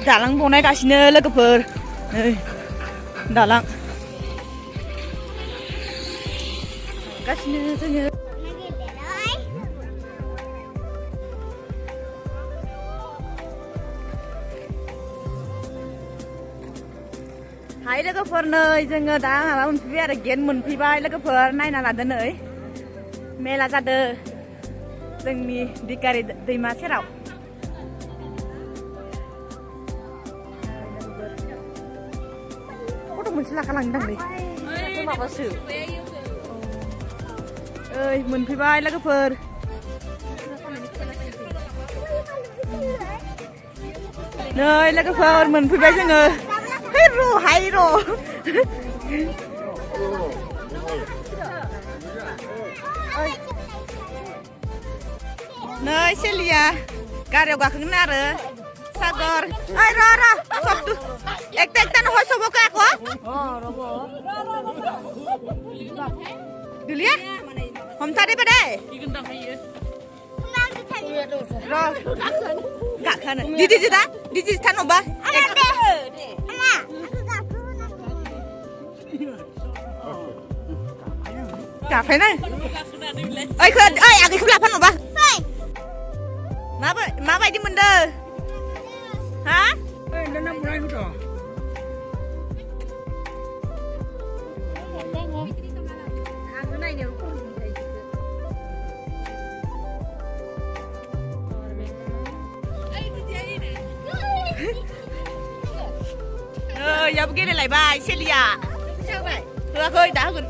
Dalang बनायगासिनो लोगोफोर नै दालां गासिनो जोङो हाय लोगोफोर नै जोङो दा माबा मोनफैबाय आरो गेट मोनफैबाय लोगोफोर नायना लादो नै मेला जादो जोंनि दिकारि दैमा सेराव मोनसे लाखालांदांलै माबासो ओइ मोनफैबाय लोगोफोर नै लोगोफोर मोनफैबाय जोङो हाय र' नै सेलिया गारियाव गाखोगोन आरो Sagar, ay Rara, sabtu, ekta na hoy sobo ka ako? Dulu ya? Hom tadi pada? Ro, gak kan? Di tan oba? Gak kan? Ay agak kebelapan oba? Maba di menda? Hah? Nana mulai udah. Ya begini lah, bye, Celia. Hứa khơi đã gần.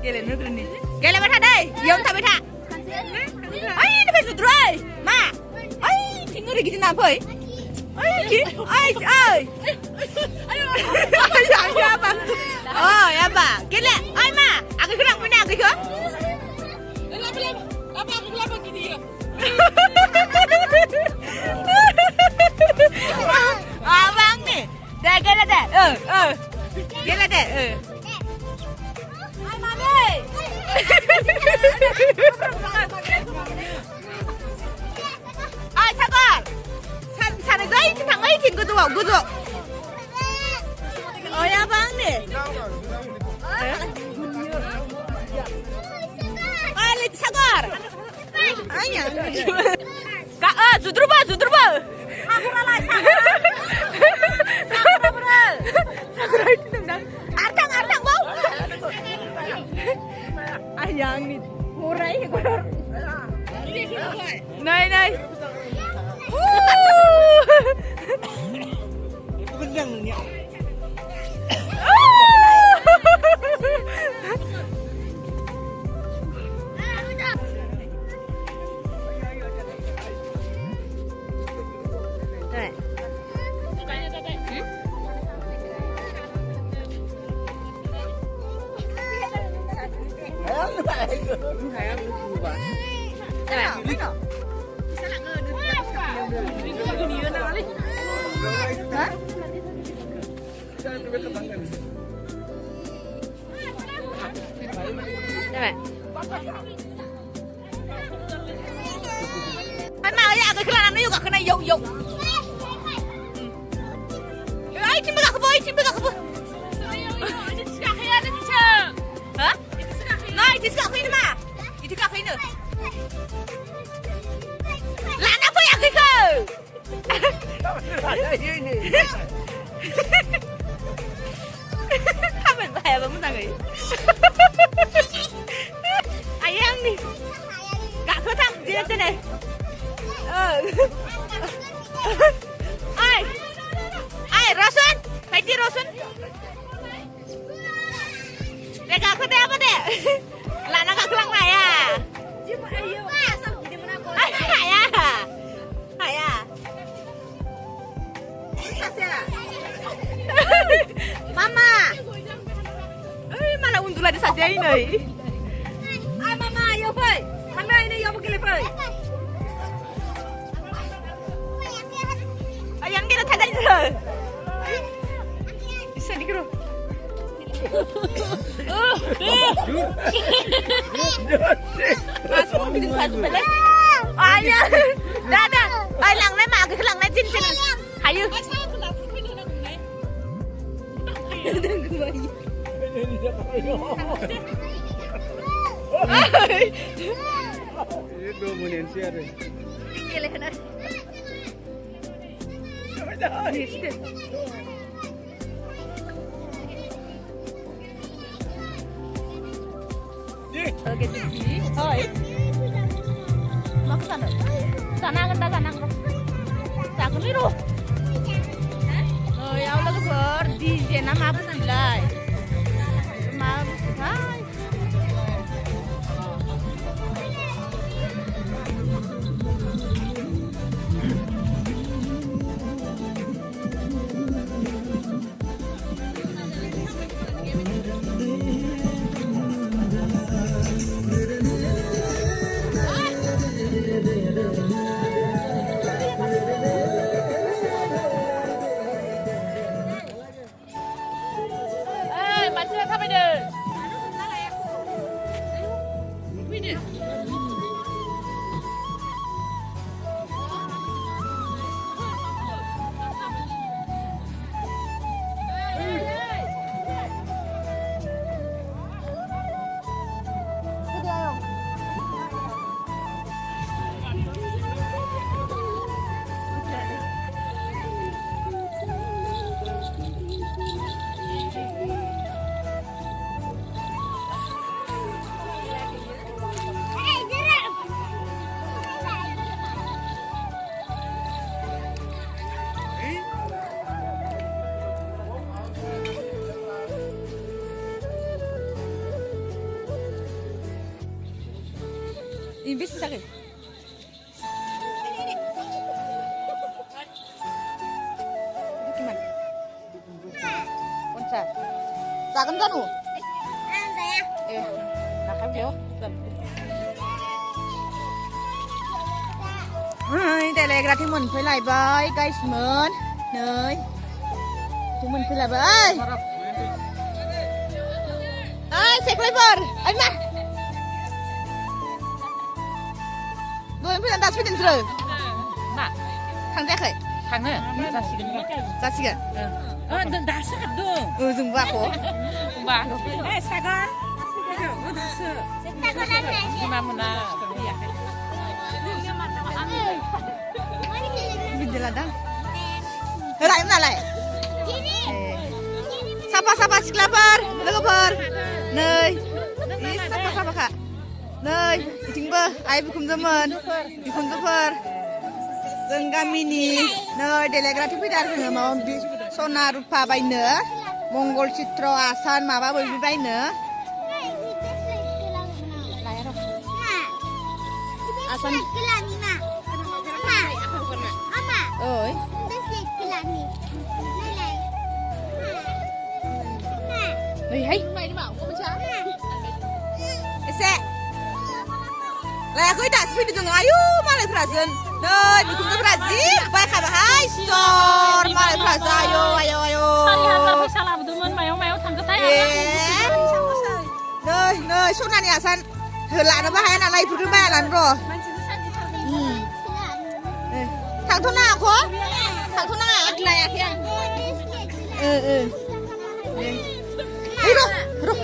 Kia lên nước lên đi. Kia lên bắt thà đây, giống thà bắt thà. Ai, nó phải sụt rồi, ma. Ai, thì người gì nào vậy? Ai, ya apa? Oh, ya apa? Kia lên, ai ma? Aku kurang mana aku ke? Apa gini ya? Abang nih, dah gila dah. Gila dah. Hai mami. Ai Sagar. Sana gay thằng ấy thì cứ dụ. Oh ya bang nih. Ai Sagar. Ai ya. Kak, judur ba. Aku lalai Sagar itu tendang. Artang bau. Ayang nih, murai koror. Nay. Itu gendang nih. Mana ya agak kelan anu juga kena yuk. Ai cimbe gak kebo. Hah? Nah, itu gak kena mah. Itu gak kena. Lan apa ya ke? Ini. Kapan bahaya banget nggak? Ayang nih. Gak ketang dia sini. Ai, Rosun, Haji Rosun. Dia gak ketang apa deh? Lana gak kelang lah ya. Ya. Này. Ai mama yêu phơi. Hắn đây này yêu một cái này phơi. Ayan kita tadi rồi. Bisa dikira. Masuk bikin satu balik. Ayah. Dah dah. Ay lang na ma cái lang na chin chin. Hayu. Itu Indonesia deh. Gila kan. Oke, sih. Oi. Mau ke sana? Sana kan dah sana kan. Tak keliru. Oh ya Allah keluar di zona apa sih lah? Maaf, hai. Ini bisa sakit. Gimana? Konser. Sakit kan lu? Nakam dia. Hai, telegram thì mình phải lại với guys mình. Nơi. Chúng mình phải lại với. Ơi, subscriber. Anh mà. Rồi bây giờ ta quyết định rồi. Mak, Thằng ra khởi. thằng ơi, ra xí cái này. Ra xí cái. Đừng đá sát đâu. Dùng va khổ. Ba. Sát con. Gimana mana? Video lah dah. Lại mana lại? Sapa subscriber, lover. Nơi. Ini sapa kak. Nơi. Chính bơ. Ai bukum zaman. Bukum zaman. जों गामिनि नै देलायग्रा फैदों जोङो माबा सना रुफा बायनो मंगल चित्र आसान माबा बायदि बायनो आसान ओइ ओइ हाय एसे Lah aku dah sepeda dengan ayu malah perasan. Doi, bikin tu perazi. Baik apa hai? Sor malah perasan. Ayo. Hari hari salah betul mayo thằng cái tay. Doi, sona ni asan. Helak na bahaya nak lai putri bahaya lan bro. Thằng thôn nào khó? Thằng thôn nào? Lai akhir. Ro.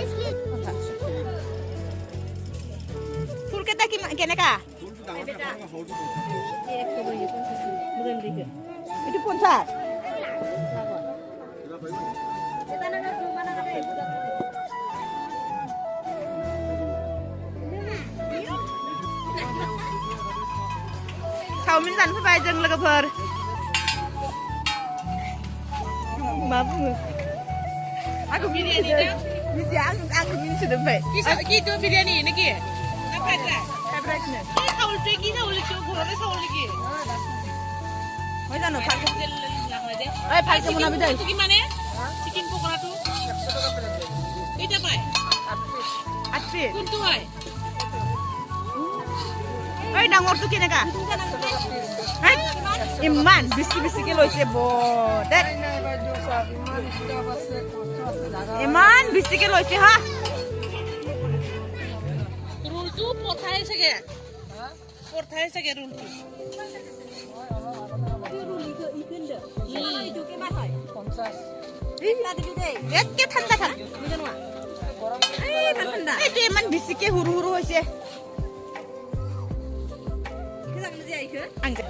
Kita kena kah? Itu pun sah. Sau mình dặn phải bài dừng là gặp hờ. Mà aku biryani dah. Aku sudah baik. Gitu biryani ni ke? Favorite. Saul pergi Saul cukup, orang Saul lagi. Mau jangan nak? Lang ada. Pakai kamu nak bidai? Itu gimana? Chicken pokora tu? Itu apa? Asli. Kuntuai. Oi, dangor tuh kene ka? Hai, iman, bisi-bisi kilo cebo. Dek. Iman, bisi kilo ce ha? Rultu porthai sege. Porthai sege rultu. Itu ke mas hoy? 50. Tadi gede. Ekke thanda than. Bukan wa. Eh, tanda. Itu iman bisi ke huru-huru hoise. Kita kan dia ikut. Angge.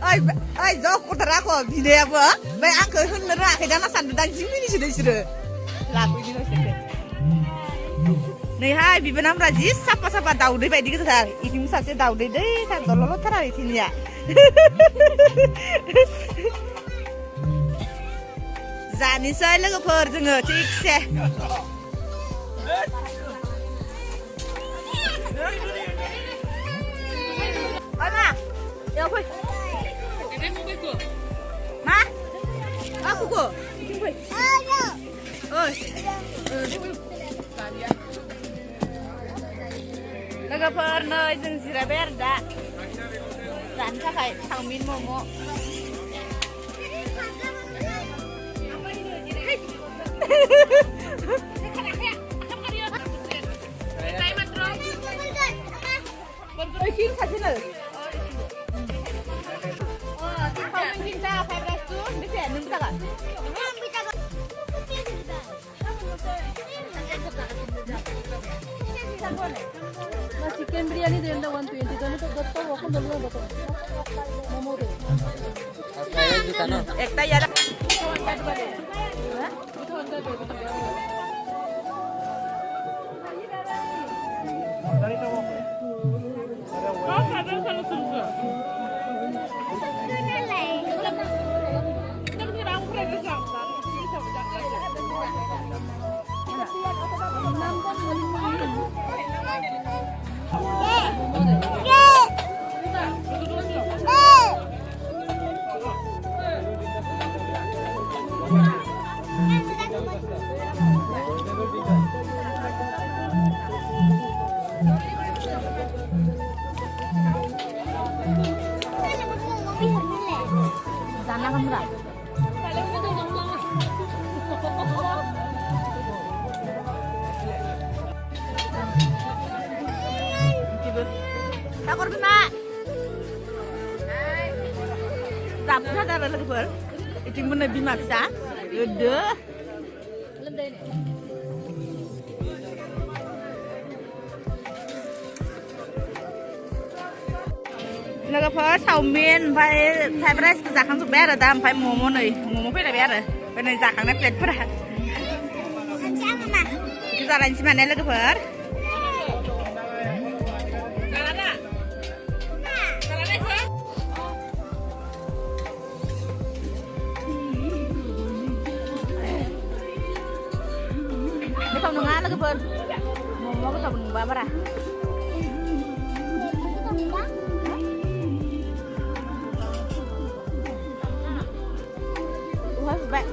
Oi, jauh kutara ko bide apa? Bai angke hun ra ke dana sandu dan jimini sudah. Laku ini hoise. Nei hai bibenam raji sapa-sapa daudai baidi gitu sar. Ini sase daudai deh, sar dololo tara sini ya. Zani saya लोगोफोर जोङो थिगसे Oi ma, yo fui. Ma, aku go. Oi. लोगोफोर नै जों जिरायबाय आरो दा जानो थाखाय चावमिन मम' King 사진을. King 진짜 발랐어. 밑에 능사가. Na chicken biryani de 120 dono to datta wako dallo datta. Momo de. एकटा यार. Sana kan berat. Takor bina. Zapna ada lagi ber. Itu bener bima bisa. Gede. लोगोफोर चावमिन ओमफ्राय फ्राइड राइस जाखांजोब्बाय आरो दा ओमफ्राय मम' नै मम' फैलायबाय आरो ओमफ्राय नै जाखांनाय प्लेटफोरा बेखौ जालायनोसै माने लोगोफोर गोथाव नङा लोगोफोर मम'आ गोथाव नङा बारा Baik.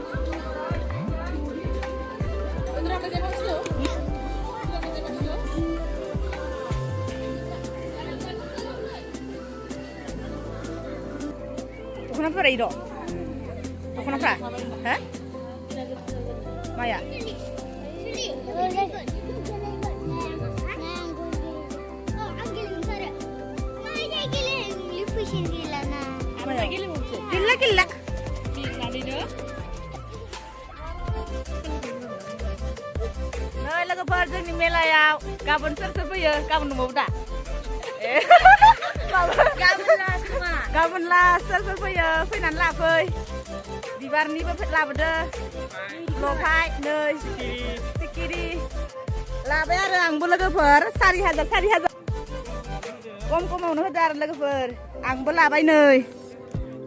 Kenapa ada itu? Kenapa? Hah? Maya. Gila. Nah, लोगोफोर जोंनि मेलायाव गाबोन सोर फैयो गाबोन न'आव दा गाबोनला सोर फैयो फैनानै लाफै बिबारनिबो लाबोदो लफाय नै सिखिरि लाबाय आरो आंबो लोगोफोर 4000 खमावनो होदो आरो लोगोफोर आंबो लाबाय नै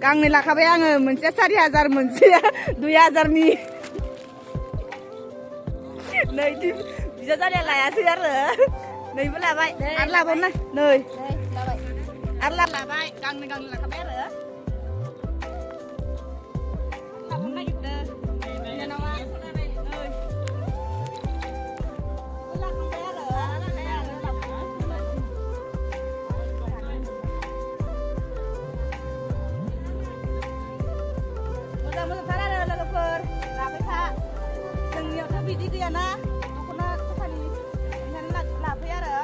गांनै लाखाबाय आङो मोनसेया 4000 मोनसेया 2000 नि नै बिजा जानाया लायासै आरो नैबो लाबाय आरो लाबावना नै आरो लाबाय गांनै लाखाबाय आरो लाबावनो नागिरदों बिनानावा नै लाखांबाय आरो बिदि गैयाना दख'ना दखानि ओंखायनो लाफैयो आरो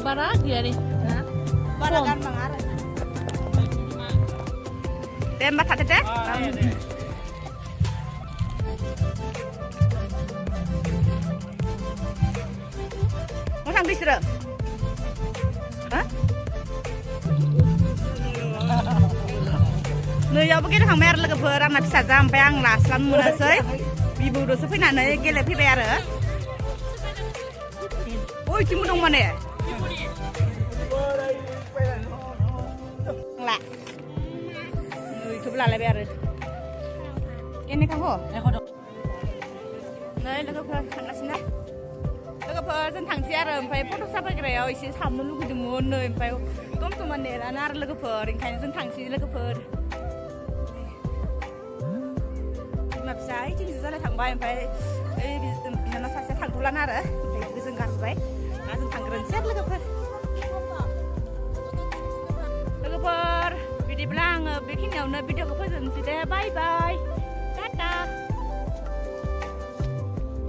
Bara dia nih. Baragan mangar. Tembak hati teh. Mau sampai sih hah? Nơi giao cái thằng mẹ là cái phở đang là xả ra phải ăn là làm mưa sấy. Vì bù đồ số phải nản này cái là phi bè rồi. Ôi chim đông mà nè. Lạ. Người chụp lại bè rồi. Cái này không hổ. Đây là cái phở thằng là xin đấy. Cái phở thằng xe rồi phải phốt sắp cái này rồi, xin thầm nó lúc cái muốn nơi phải tôm tôm mà nè là na là cái phở, đến khi thằng xe là cái phở. Mập trái chứ ra là thằng bay phải nó sẽ thằng tulan ada phải cái rừng gạt vậy nó thằng gần xét là cái phở video bilang bikin ya udah video ke phở bye bye